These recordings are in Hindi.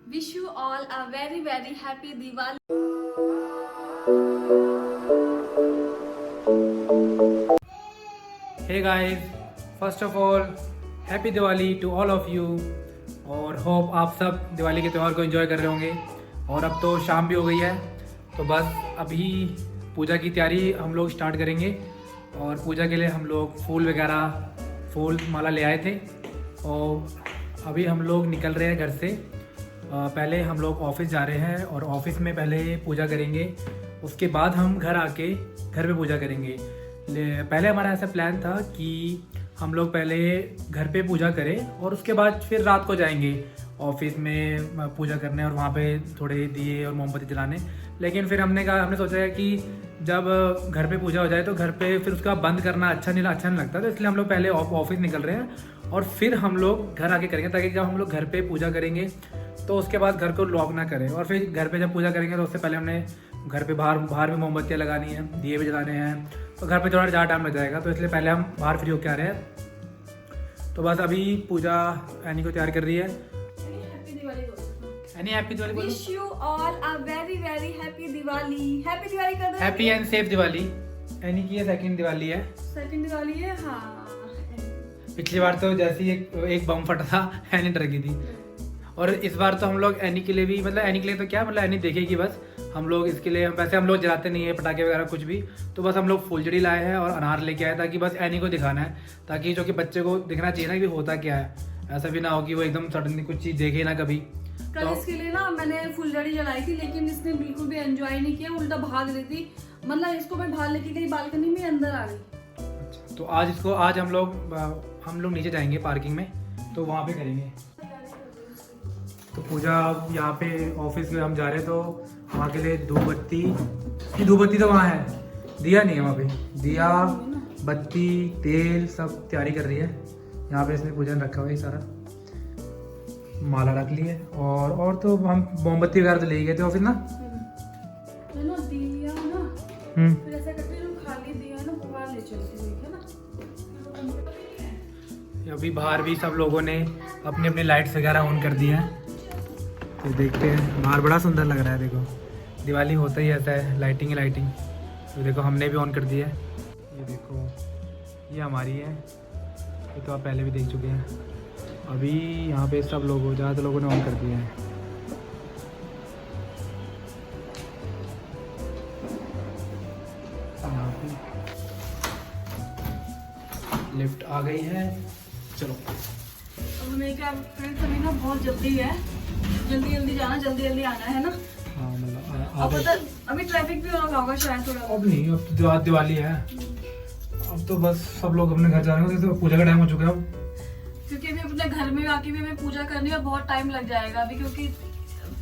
Wish you all a very very happy Diwali. Hey guys, first of all, happy Diwali to all of you. और होप आप सब दिवाली के त्यौहार को एंजॉय कर रहे होंगे। और अब तो शाम भी हो गई है, तो बस अभी पूजा की तैयारी हम लोग स्टार्ट करेंगे। और पूजा के लिए हम लोग फूल वगैरह, फूल माला ले आए थे और अभी हम लोग निकल रहे हैं घर से। पहले हम लोग ऑफिस जा रहे हैं और ऑफिस में पहले पूजा करेंगे, उसके बाद हम घर आके घर पे पूजा करेंगे। पहले हमारा ऐसा प्लान था कि हम लोग पहले घर पे पूजा करें और उसके बाद फिर रात को जाएंगे ऑफिस में पूजा करने और वहाँ पे थोड़े दिए और मोमबत्ती जलाने। लेकिन फिर हमने सोचा है कि जब घर पे पूजा हो जाए तो घर पे फिर उसका बंद करना अच्छा नहीं लगता, तो इसलिए हम लोग पहले ऑफिस निकल रहे हैं और फिर हम लोग घर आके करेंगे, ताकि जब हम लोग घर पे पूजा करेंगे तो उसके बाद घर को लॉक ना करें। और फिर घर पे जब पूजा करेंगे तो उससे पहले हमने घर पे बाहर भी मोमबत्तियाँ लगानी है, दिए भी जलाने हैं, तो घर पे थोड़ा ज़्यादा टाइम लग जाएगा, तो इसलिए पहले हम बाहर फ्री होके आ रहे हैं। तो बस अभी पूजा एनी को तैयार कर रही है। एनी हैप्पी दिवाली बोलो। Wish you all a very very happy Diwali. Happy Diwali कर दो। Happy and safe Diwali. Any की ये सेकंड दिवाली है। सेकंड दिवाली है, हाँ। पिछली बार तो जैसे ही एक बम फटा था, एनी डर गई थी। और इस बार तो हम लोग एनी के लिए भी, मतलब एनी के लिए तो क्या, मतलब एनी देखेगी बस। हम लोग इसके लिए, वैसे हम लोग जलाते नहीं है पटाखे वगैरह कुछ भी, तो बस हम लोग फुलझड़ी लाए हैं और अनार लेके आए, ताकि बस एनी को दिखाना है, ताकि जो कि बच्चे को दिखना चाहिए ना कि होता क्या है। ऐसा भी ना हो कि वो एकदम सडनली कुछ चीज़ देखे ना कभी। कल तो इसके लिए ना मैंने फुलझड़ी जलाई थी, लेकिन इसने बिल्कुल भी एंजॉय नहीं किया, उल्टा भाग रही थी। मतलब इसको मैं बाहर लेके गई, बालकनी में अंदर आ गई। अच्छा, तो आज हम लोग नीचे जाएंगे पार्किंग में, तो वहाँ पे करेंगे। तो पूजा यहाँ पे ऑफिस में हम जा रहे हैं, तो वहाँ के लिए धूपबत्ती तो वहाँ है, दिया नहीं है वहाँ पे। दिया, बत्ती, तेल सब तैयारी कर रही है। यहाँ पे इसने पूजन रखा हुआ है, सारा माला रख ली है। और तो हम मोमबत्ती वगैरह तो ले गए थे ऑफिस ना। दिया ना, फिर ऐसा करते हैं, जो खाली दिया ना वो बाहर ले चलती हुई है ना। अभी बाहर भी सब लोगों ने अपनी अपनी लाइट्स वगैरह ऑन कर दी हैं, तो देखते हैं। बाहर बड़ा सुंदर लग रहा है, देखो दिवाली होता ही ऐसा है, लाइटिंग ही लाइटिंग। तो देखो हमने भी ऑन कर दी है, ये देखो ये हमारी है, ये तो आप पहले भी देख चुके हैं। अभी यहाँ पे सब लोगों, ज़्यादातर लोगों ने ऑन कर दिया है। यहाँ पे लिफ्ट आ गई है, चलो। हमें क्या फ्रेंड्स, अभी ना बहुत जल्दी है, जल्दी जल्दी जाना, जल्दी जल्दी आना है ना। हाँ मतलब अब पता, अभी ट्रैफिक भी होगा होगा शायद थोड़ा। अब नहीं, अब तो दिवाली है, अब तो बस सब लोग अपने घर जा रहे हैं, तो पूजा का टाइम हो चुका है अब। क्योंकि अभी अपने घर में आके भी हमें पूजा करनी है, बहुत टाइम लग जाएगा अभी, क्योंकि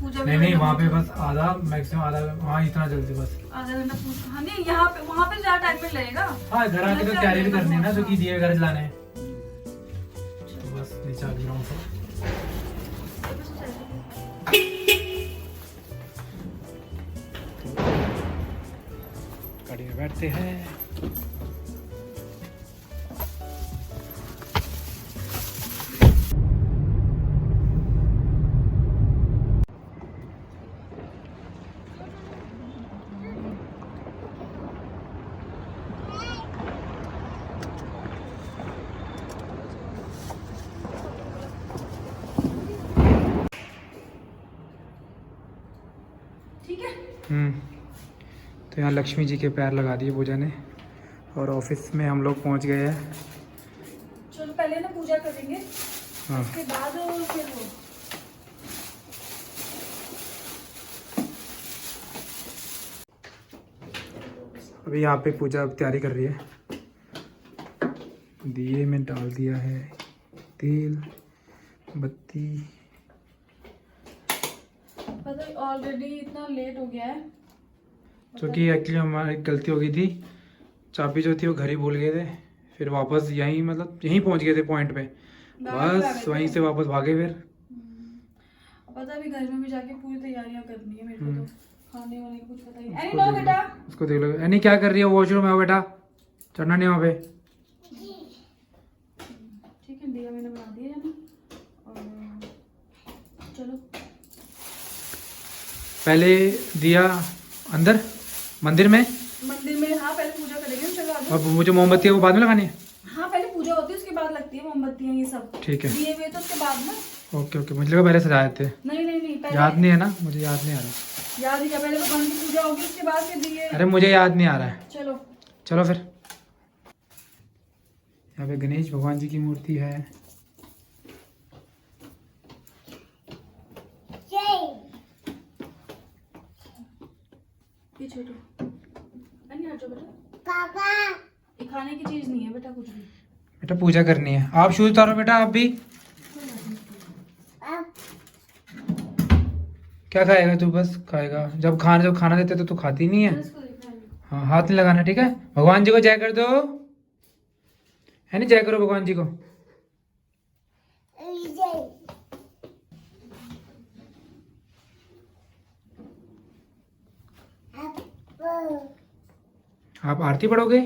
पूजा में नहीं वहाँ पे बस आधा, मैक्सिमम आधा, वहाँ इतना जल्दी बस आधा घंटा पूजा। हाँ नहीं, यहाँ पे वहाँ पे ज्यादा टाइम पे लगेगा। हाँ, घर आके तो तैयारी भी करनी है ना, जो कि दिए वगैरह जलाने हैं। तो बस नीचे आ गया हूँ सब। गाड़ी में बैठते हैं। ठीक है। तो यहाँ लक्ष्मी जी के पैर लगा दिए पूजा ने, और ऑफिस में हम लोग पहुँच गए हैं। चलो पहले ना पूजा करेंगे, हाँ, उसके बाद फिर वो। अभी यहाँ पे पूजा तैयारी कर रही है। दिए में डाल दिया है तेल, बत्ती। पता है ऑलरेडी इतना लेट हो गया है, क्योंकि एक्चुअली हमारी गलती हो गई थी, चाबी जो थी वो घर ही भूल गए थे, फिर वापस यहीं, मतलब यहीं पहुंच गए थे पॉइंट पे, बस वहीं से वापस भागे फिर। पता है अभी घर में भी जाके पूरी तैयारियां करनी है मेरे को, तो खाने वाने का कुछ पता ही नहीं। उसको नो देख बेटा, लो, उसको देख लो। एनी क्या कर रही है? वॉशरूम में आओ बेटा, चढ़ना नहीं वहाँ पे। ठीक है, दिया मैंने बना दिया है ना। और चलो पहले दिया अंदर मंदिर में, मंदिर में। हाँ पहले पूजा करेंगे, चलो आगे। और वो जो मोमबत्ती है वो बाद में लगानी है। हाँ पहले पूजा होती है, उसके बाद लगती है मोमबत्तियाँ ये सब। ठीक है, दिए हुए तो उसके बाद में। ओके ओके, मुझे लगा पहले सजाए थे। नहीं नहीं नहीं, पहले याद नहीं है ना, मुझे याद नहीं आ रहा। याद ही क्या, पहले भगवान की पूजा होगी उसके बाद फिर दिए। अरे मुझे याद नहीं आ रहा है। चलो चलो फिर। यहाँ पे गणेश भगवान जी की मूर्ति है। ये छोटू नहीं हटो बेटा, पापा ये खाने की चीज नहीं है बेटा कुछ भी। बेटा पूजा करनी है, आप शूज उतारो बेटा, आप भी। क्या खाएगा तू? बस खाएगा जब खाना देते तो तू खाती नहीं है। हाँ हाथ नहीं लगाना, ठीक है। भगवान जी को जय कर दो, है नहीं? जय करो भगवान जी को। आप आरती पढ़ोगे?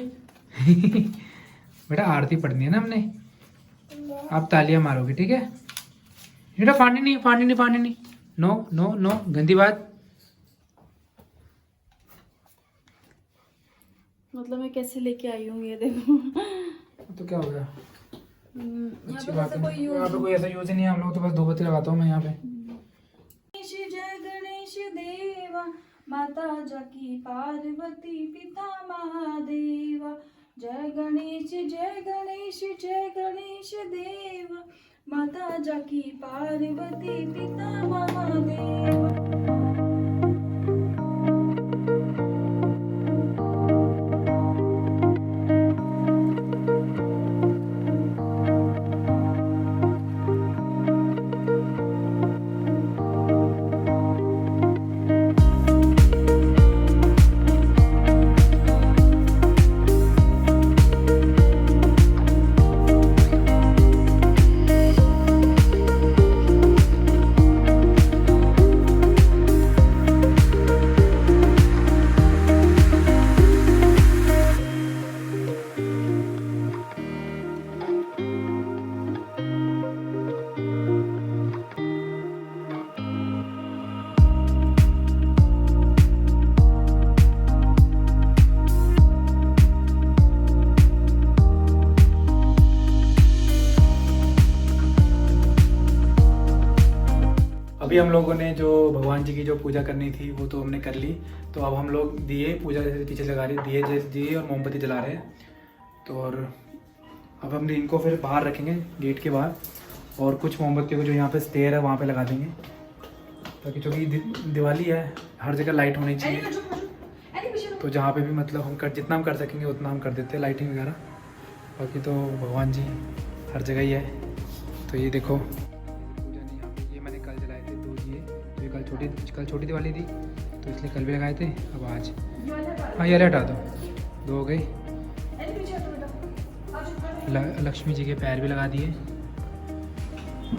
बेटा आरती पढ़नी है ना हमने। आप तालियां मारोगे, ठीक है बेटा। पानी नहीं, पानी नहीं, पानी नहीं, नो नो नो, गंदी बात। मतलब मैं कैसे लेके आई हूँ ये देखो। तो क्या हो गया? यहाँ अच्छी पे बात ऐसा है, कोई यूज यहाँ पे कोई ऐसा यूज ही नहीं है। हम लोग तो बस धूपबत्ती लगाता हूँ मैं यहाँ पे। गणेश जय गणेश देवा, माता जाकी पार्वती पिता महादेवा। जय गणेश जय गणेश जय गणेश देवा, माता जाकी पार्वती पिता महादेवा। अभी हम लोगों ने जो भगवान जी की जो पूजा करनी थी वो तो हमने कर ली। तो अब हम लोग दिए पूजा जैसे पीछे लगा रहे, दिए और मोमबत्ती जला रहे हैं। तो और अब हम इनको फिर बाहर रखेंगे गेट के बाहर, और कुछ मोमबत्तियों को जो यहाँ पे स्टेयर है वहाँ पे लगा देंगे, ताकि चूँकि दिवाली है हर जगह लाइट होनी चाहिए। तो जहाँ पे भी मतलब हम जितना हम कर सकेंगे उतना हम कर देते हैं लाइटिंग वगैरह। बाकी तो भगवान जी हर जगह ही है। तो ये देखो पूजा नहीं, यहाँ पे ये मैंने कल जलाए थे 2 दिए। तो ये कल छोटी दिवाली थी तो इसलिए कल भी लगाए थे। अब आज हाँ ये हटा दो, 2 हो गई। लक्ष्मी जी के पैर भी लगा दिए,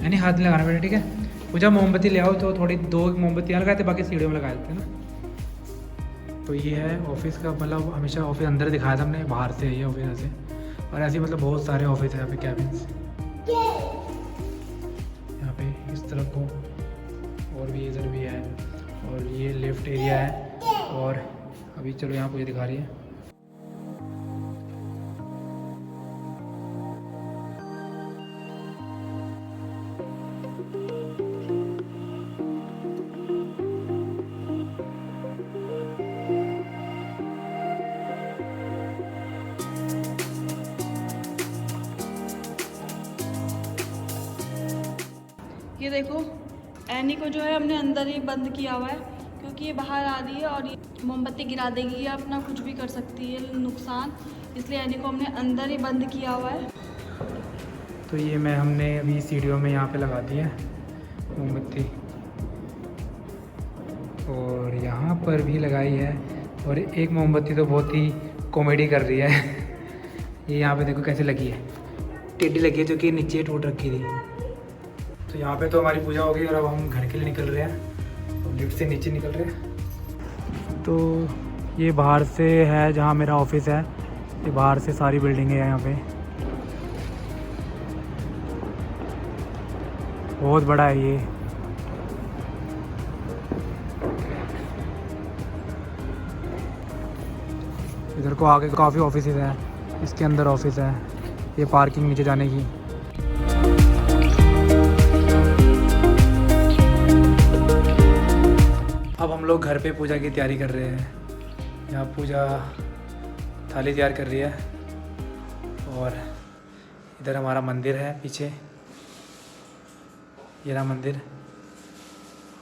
यानी हाथ नहीं लगाना बेटा, ठीक है। पूजा मोमबत्ती ले आओ तो थोड़ी 2 मोमबत्तियाँ लगाए थे, बाकी सीढ़ियों में लगाए थे ना। तो ये है ऑफिस का, मतलब हमेशा ऑफिस अंदर दिखाया था हमने, बाहर से ये ऑफिस ऐसे। और ऐसे मतलब बहुत सारे ऑफिस है यहाँ पे, कैबिन्स यहाँ पे इस तरफ को, और भी इधर भी है, और ये लिफ्ट एरिया है। और अभी चलो यहाँ मुझे दिखा रही है। ये देखो एनी को जो है हमने अंदर ही बंद किया हुआ है, क्योंकि ये बाहर आ रही है और ये मोमबत्ती गिरा देगी या अपना कुछ भी कर सकती है नुकसान, इसलिए एनी को हमने अंदर ही बंद किया हुआ है। तो ये हमने अभी सीढ़ियों में यहाँ पे लगा दी है मोमबत्ती, और यहाँ पर भी लगाई है। और एक मोमबत्ती तो बहुत ही कॉमेडी कर रही है। ये यहाँ पे देखो कैसे लगी है, टेढ़ी लगी है, जो कि नीचे टूट रखी थी। तो यहाँ पे तो हमारी पूजा हो गई और अब हम घर के लिए निकल रहे हैं, और लिफ्ट से नीचे निकल रहे हैं। तो ये बाहर से है जहाँ मेरा ऑफिस है, ये बाहर से सारी बिल्डिंगें हैं यहाँ पे, बहुत बड़ा है ये। इधर को आगे काफ़ी ऑफिस हैं, इसके अंदर ऑफिस है, ये पार्किंग नीचे जाने की। अब हम लोग घर पे पूजा की तैयारी कर रहे हैं। यहाँ पूजा थाली तैयार कर रही है और इधर हमारा मंदिर है पीछे, ये रहा मंदिर।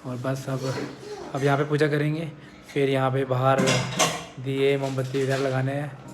और बस अब यहाँ पे पूजा करेंगे, फिर यहाँ पे बाहर दिए मोमबत्ती वगैरह लगाने हैं।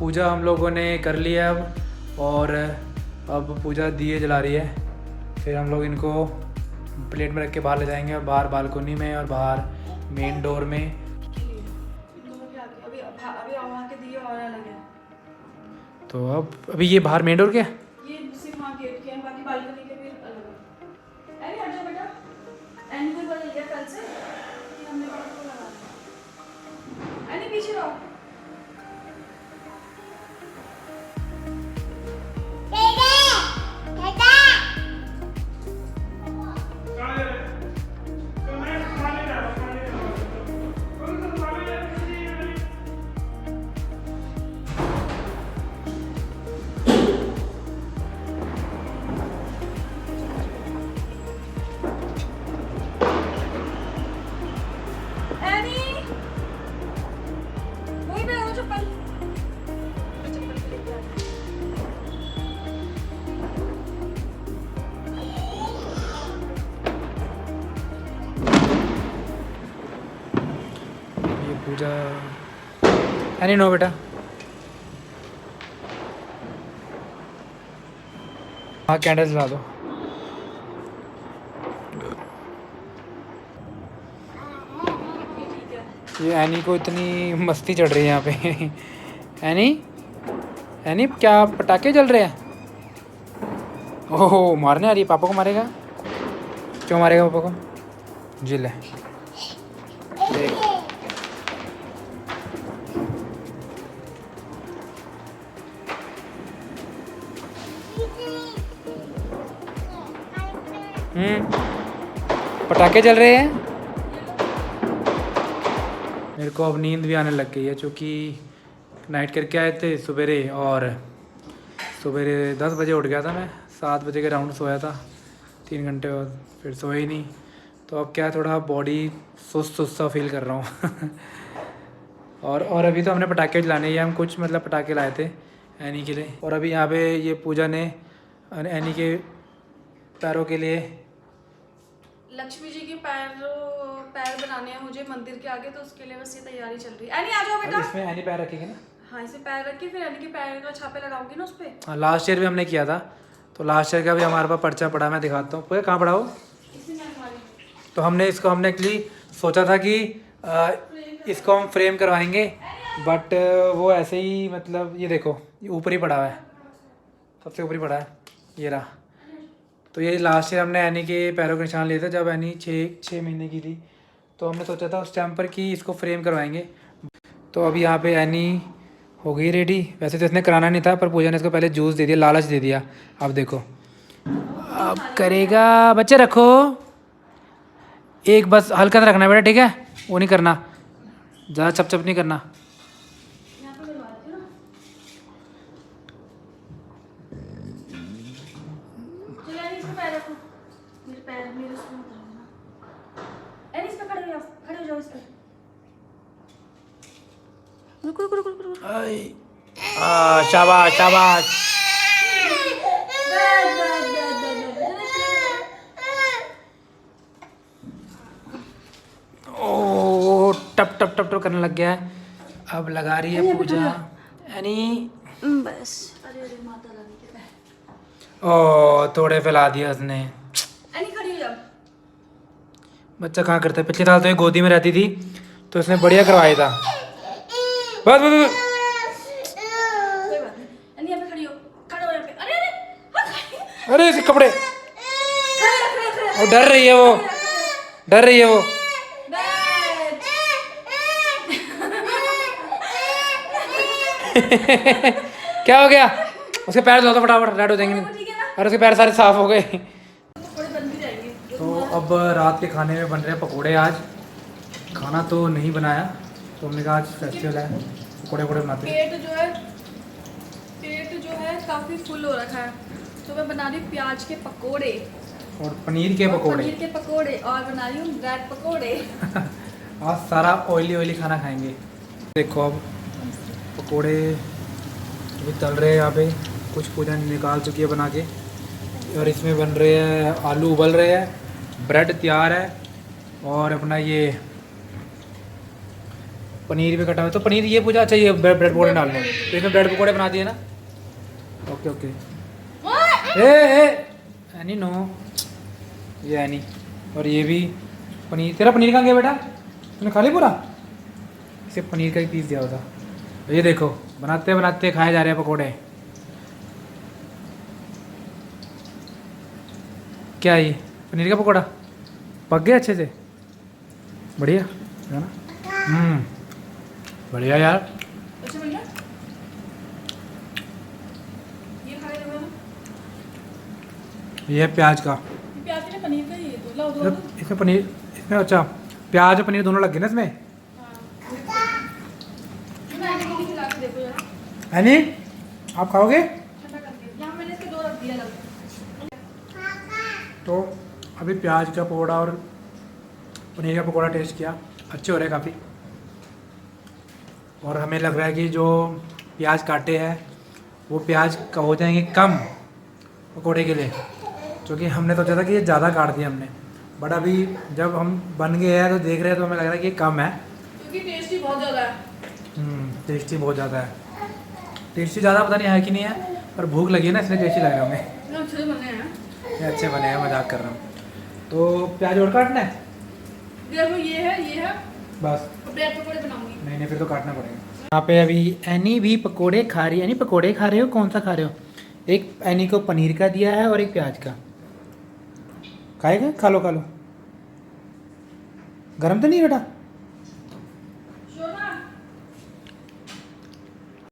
पूजा हम लोगों ने कर लिया अब, और अब पूजा दिए जला रही है। फिर हम लोग इनको प्लेट में रख के बाहर ले जाएंगे, और बाहर बालकोनी में और बाहर मेन डोर में। अभी वहाँ के दिए और अलग है। तो अब अभी ये बाहर मेन डोर के ये सिर्फ वहाँ गेट के हैं, बाकी बालकनी के भी अलग है। अरे हट जाओ बेटा, एंड को बदल गया कल से कि हमने बात को लगा। अरे पीछे रहो। पूजा एनी नो बेटा, हाँ कैंडल जला दो। ये एनी को इतनी मस्ती चढ़ रही है यहाँ पे। एनी एनी क्या पटाखे जल रहे हैं? ओह मारने आ रही है, पापा को मारेगा? क्यों मारेगा पापा को? जी ले देख। पटाखे जल रहे हैं। मेरे को अब नींद भी आने लग गई है, क्योंकि नाइट करके आए थे सवेरे, और सवेरे 10 बजे उठ गया था मैं, 7 बजे के राउंड सोया था 3 घंटे, और फिर सोया ही नहीं। तो अब क्या थोड़ा बॉडी सुस्त सा फील कर रहा हूँ। और अभी तो हमने पटाखे जलाने ही, हम कुछ मतलब पटाखे लाए थे एनी के लिए। और अभी यहाँ पे ये पूजा ने एनी के पैरों के लिए, लक्ष्मी जी के पैर बनाने हैं मुझे मंदिर के आगे, तो उसके लिए बस ये तैयारी चल रही है। एनी आ जाओ बेटा। इसमें एनी पैर रखेंगे ना? हाँ इसे पैर रख के फिर एनी के पैर का छापे लगाऊंगी ना उस पे। हाँ लास्ट ईयर भी हमने किया था, तो लास्ट ईयर का भी हमारे पास पर्चा पड़ा, मैं दिखाता हूँ। पूरा कहाँ पड़ा हो? तो हमने एक्चुअली सोचा था कि इसको हम फ्रेम करवाएंगे, बट वो ऐसे ही मतलब ये देखो ये ऊपर ही पड़ा हुआ है, सबसे ऊपर ही पड़ा है, ये रहा। तो ये लास्ट ईयर हमने एनी के पैरों के निशान लिए थे, जब एनी 6 महीने की थी, तो हमने सोचा था उस टाइम पर कि इसको फ्रेम करवाएंगे। तो अभी यहाँ पे एनी हो गई रेडी। वैसे तो इसने कराना नहीं था, पर पूजा ने इसको पहले जूस दे दिया, लालच दे दिया। अब देखो अब करेगा। बच्चे रखो, एक बस हल्का सा रखना बेटा, ठीक है? वो नहीं करना, ज़्यादा चप चप नहीं करना। शाबाश शाबाश। टप टप टप टप करने लग गया है। अब लगा रही है पूजा यानी बस। अरे अरे माता रानी के पैर। ओ थोड़े फैला दिया उसने। एनी खड़ी हो जा। बच्चा कहाँ करता है, पिछले साल तो ये गोदी में रहती थी तो इसने बढ़िया करवाया था। बस बस बस। कोई बात नहीं। एनी यहाँ पे खड़ी हो। खड़ा हो यहाँ पे। अरे अरे हाँ, अरे इसके कपड़े, खड़े वो डर रही है, वो डर रही है वो। क्या हो गया? उसके पैर धो दो फटाफट, रेड हो जाएंगे नहीं। अरे उसके पैर सारे साफ हो गए। तो अब रात के खाने में बन रहे हैं पकोड़े। आज खाना तो नहीं बनाया तो हमने कहा आज फेस्टिवल है, पकोड़े वकोड़े बनाते हैं। पेट जो है काफ़ी फुल हो रखा है तो मैं बना रही हूँ प्याज के पकोड़े और पनीर के पकोड़े। पनीर के पकोड़े और बना रही हूँ ब्रेड पकोड़े। आज सारा ऑयली ऑयली खाना खाएंगे। देखो अब पकोड़े अभी तल रहे हैं यहाँ पे, कुछ पूजा निकाल चुकी है बना के, और इसमें बन रहे हैं, आलू उबल रहे हैं, ब्रेड तैयार है और अपना ये पनीर भी कटा हुआ है। तो पनीर ये पूजा, अच्छा ये ब्रेड पकोड़े डालने, तो इसमें ब्रेड पकोड़े बना दिए ना। Okay okay. ए एनी नो, ये एनी। और ये भी पनीर, तेरा पनीर कहाँ गया बेटा? तूने खा लिया पूरा? इसे पनीर का ही पीस दिया होता। तो ये देखो बनाते बनाते खाए जा रहे हैं पकोड़े। क्या ये पनीर का पकोड़ा पक गया अच्छे से? बढ़िया है ना? बढ़िया यार। अच्छा बन गया? ये खा रहे हो ना? ये है प्याज का। प्याज के लिए पनीर का ये तो लाओ दो। इसमें पनीर, इसमें अच्छा प्याज और पनीर दोनों लग गए ना इसमें। देखो जरा, है आप खाओगे? ठंडा करके यहाँ मैंने इसके दो रख दिया अलग। तो अभी प्याज का पकौड़ा और पनीर का पकौड़ा टेस्ट किया, अच्छे हो रहे हैं काफ़ी। और हमें लग रहा है कि जो प्याज काटे हैं वो प्याज का हो जाएंगे कम पकौड़े के लिए, क्योंकि हमने सोचा था कि ये ज़्यादा काट दिया हमने, बट अभी जब हम बन गए हैं तो देख रहे हैं तो हमें लग रहा है कि ये कम है, क्योंकि टेस्टी बहुत ज़्यादा है। टेस्टी बहुत ज़्यादा है। टेस्टी ज़्यादा पता नहीं है कि नहीं है, पर भूख लगी है ना इसलिए टेस्टी लग रहा है हमें। अच्छे बने हैं, ये अच्छे बने हैं, मजाक कर रहा हूँ। तो प्याज और काटना है? देखो ये है बस। ब्रेड पकोड़े बनाऊंगी। नहीं फिर तो काटना पड़ेगा। यहाँ पे अभी एनी भी पकोड़े खा रही है। एनी पकोड़े खा रहे हो? कौन सा खा रहे हो? एक एनी को पनीर का दिया है और एक प्याज का। खाएगा? खा लो खा लो। गरम तो नहीं बेटा?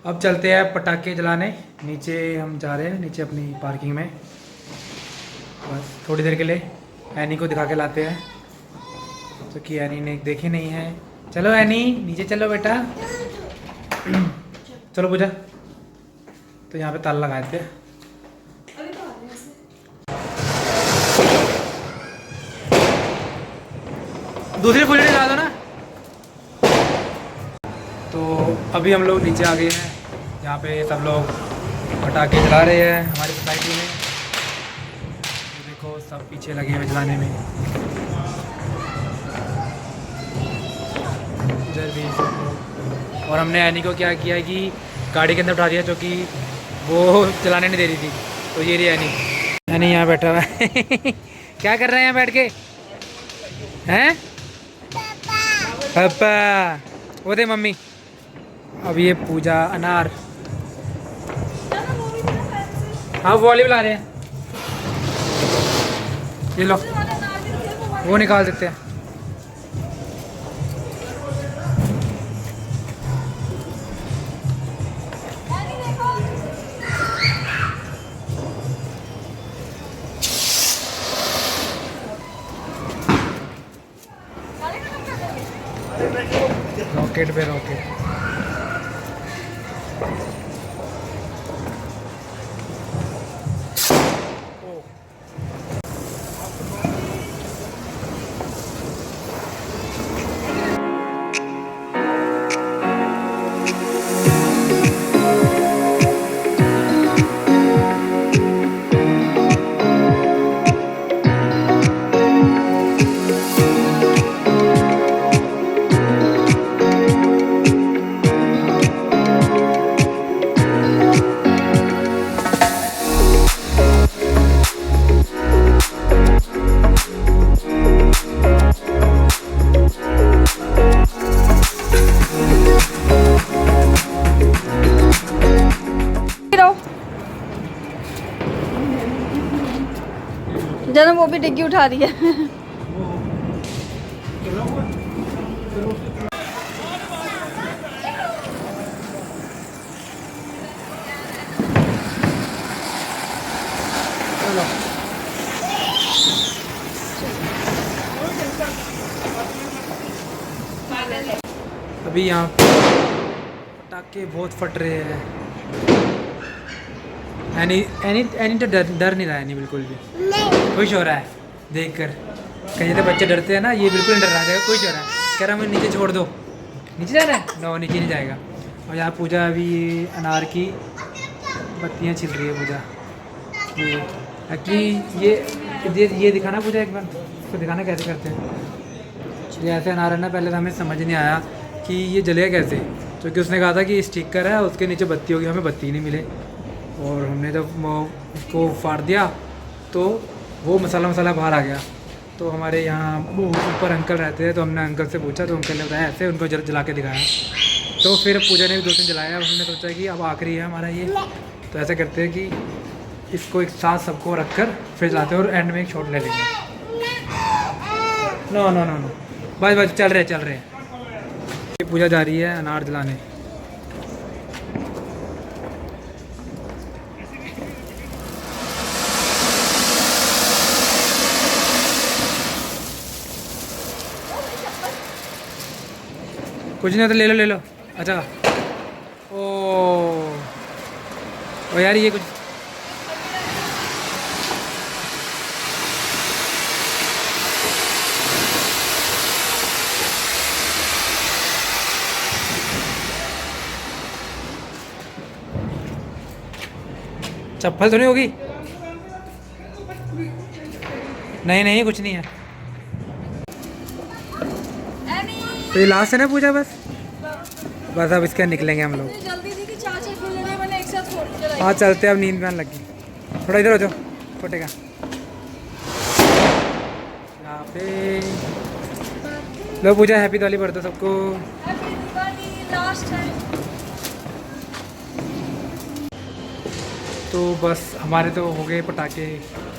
अब चलते हैं पटाखे जलाने। नीचे हम जा रहे हैं, नीचे अपनी पार्किंग में। बस थोड़ी देर के लिए एनी को दिखा के लाते हैं, तो कि एनी ने देखे नहीं है। चलो एनी नीचे चलो बेटा। चलो पूजा। तो यहाँ पे ताला लगाए थे। दूसरी फुलझड़ी ला दो ना। तो अभी हम लोग नीचे आ गए हैं, यहाँ पे सब लोग पटाखे जला रहे हैं हमारी सोसाइटी में। तो देखो सब पीछे लगे हुए जलाने में, इधर भी सब लोग। और हमने एनी को क्या किया कि गाड़ी के अंदर उठा दिया, क्योंकि वो चलाने नहीं दे रही थी। तो ये रही एनी यहाँ बैठा हुआ है। क्या कर रहे हैं यहाँ बैठ के? हैं पापा? वो दे मम्मी। अब ये पूजा अनार, हाँ वो वाले बुला रहे हैं। ये लो वो निकाल देते हैं। रॉकेट पे रॉकेट। जन्म वो भी डिग्गी उठा रही है। अभी यहाँ पटाखे बहुत फट रहे हैं। एनी एनी एनी तो डर नहीं रहा है, नहीं बिल्कुल भी खुश हो रहा है देखकर। कहीं तो बच्चे डरते हैं ना, ये बिल्कुल नहीं डर रहा है, खुश हो रहा है, कह रहा मुझे नीचे छोड़ दो। नीचे जाना है? नो, नीचे नहीं जाएगा। और यहाँ पूजा अभी अनार की बत्तियाँ छिल रही है पूजा। ये एक्चुअली ये दिखाना पूजा एक बार, इसको दिखाना कैसे करते हैं। ये ऐसे अनार है ना, पहले तो हमें समझ नहीं आया कि ये जलेगा कैसे, क्योंकि उसने कहा था कि स्टिकर है उसके नीचे बत्ती होगी, हमें बत्ती नहीं मिले। और हमने जब उसको फाड़ दिया तो वो मसाला बाहर आ गया। तो हमारे यहाँ ऊपर अंकल रहते हैं, तो हमने अंकल से पूछा, तो अंकल ने बताया ऐसे, उनको जला के दिखाया। तो फिर पूजा ने भी 2 दिन जलाया। हमने सोचा कि अब आखिरी है हमारा ये, तो ऐसा करते हैं कि इसको एक साथ सबको रख कर फिर जलाते हैं और एंड में एक शॉट ले लेंगे। नो नो नो नो, बस चल रहे हैं। पूजा जा रही है अनार जलाने। कुछ नहीं तो ले लो। अच्छा ओ यार ये कुछ चप्पल तो नहीं होगी? नहीं कुछ नहीं है। तो ये लास्ट है ना पूजा? बस अब इसके निकलेंगे हम लोग। जल्दी थी कि चाचा खेलने, मैंने एक साथ छोड़ दिया। हाँ चलते, अब नींद में लगी। थोड़ा इधर हो जाओ, फटेगा यहाँ पे। लो पूजा, हैप्पी दिवाली बढ़ दो सबको। हैप्पी दिवाली लास्ट है। तो बस हमारे तो हो गए पटाखे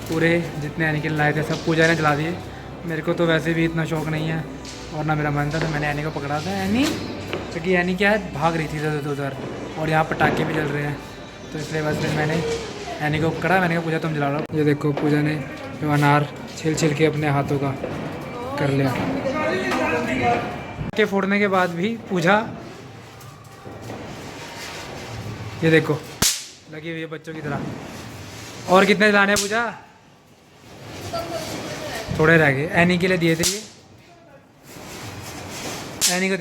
पूरे, जितने एनी के लाए थे सब पूजा ने जला दिए। मेरे को तो वैसे भी इतना शौक नहीं है और ना मेरा मन था, तो मैंने एनी को पकड़ा था। एनी क्योंकि एनी क्या है, भाग रही थी इधर उधर, और यहाँ पटाखे भी जल रहे हैं, तो इसलिए बस फिर मैंने एनी को पकड़ा। मैंने कहा पूजा तुम जला लो। ये देखो पूजा ने जो अनार छिल के अपने हाथों का कर लिया। के फोड़ने के बाद भी पूजा ये देखो लगी हुई है बच्चों की तरह। और कितने जलाने हैं पूजा? थोड़े रह गए, एनी के लिए दिए थे ये। एनी को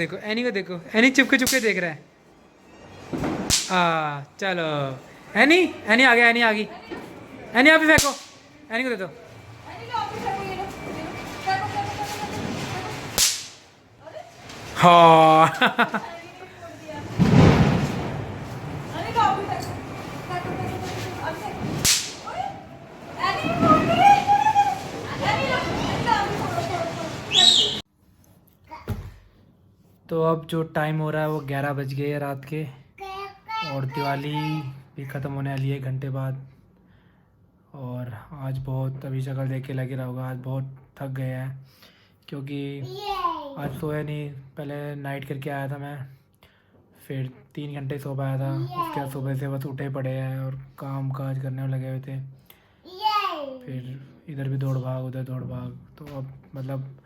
देखो, एनी चुपके देख रहा है। चलो एनी आ गया, एनी आप ही फेंको, एनी को दे दो। हाँ तो अब जो टाइम हो रहा है वो 11 बज गए हैं रात के, और दिवाली भी ख़त्म होने वाली है 1 घंटे बाद। और आज बहुत, अभी शक्ल देख के लग रहा होगा, आज बहुत थक गए हैं, क्योंकि आज सोया नहीं। पहले नाइट करके आया था मैं, फिर 3 घंटे सो पाया था। उसके बाद सुबह से बस उठे पड़े हैं और काम काज करने में लगे हुए थे। फिर इधर भी दौड़ भाग, उधर दौड़ भाग, तो अब मतलब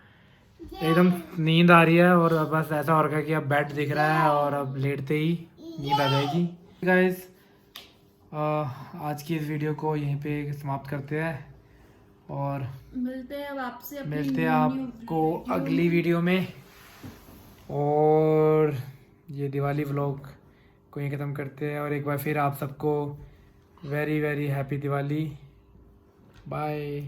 एकदम नींद आ रही है। और बस ऐसा हो रहा है कि अब बेड दिख रहा है और अब लेटते ही नींद आ जाएगी। गाइस आज की इस वीडियो को यहीं पे समाप्त करते हैं, और मिलते हैं आपको अगली वीडियो में। और ये दिवाली व्लॉग को यहीं ख़त्म करते हैं, और एक बार फिर आप सबको वेरी हैप्पी दिवाली। बाय।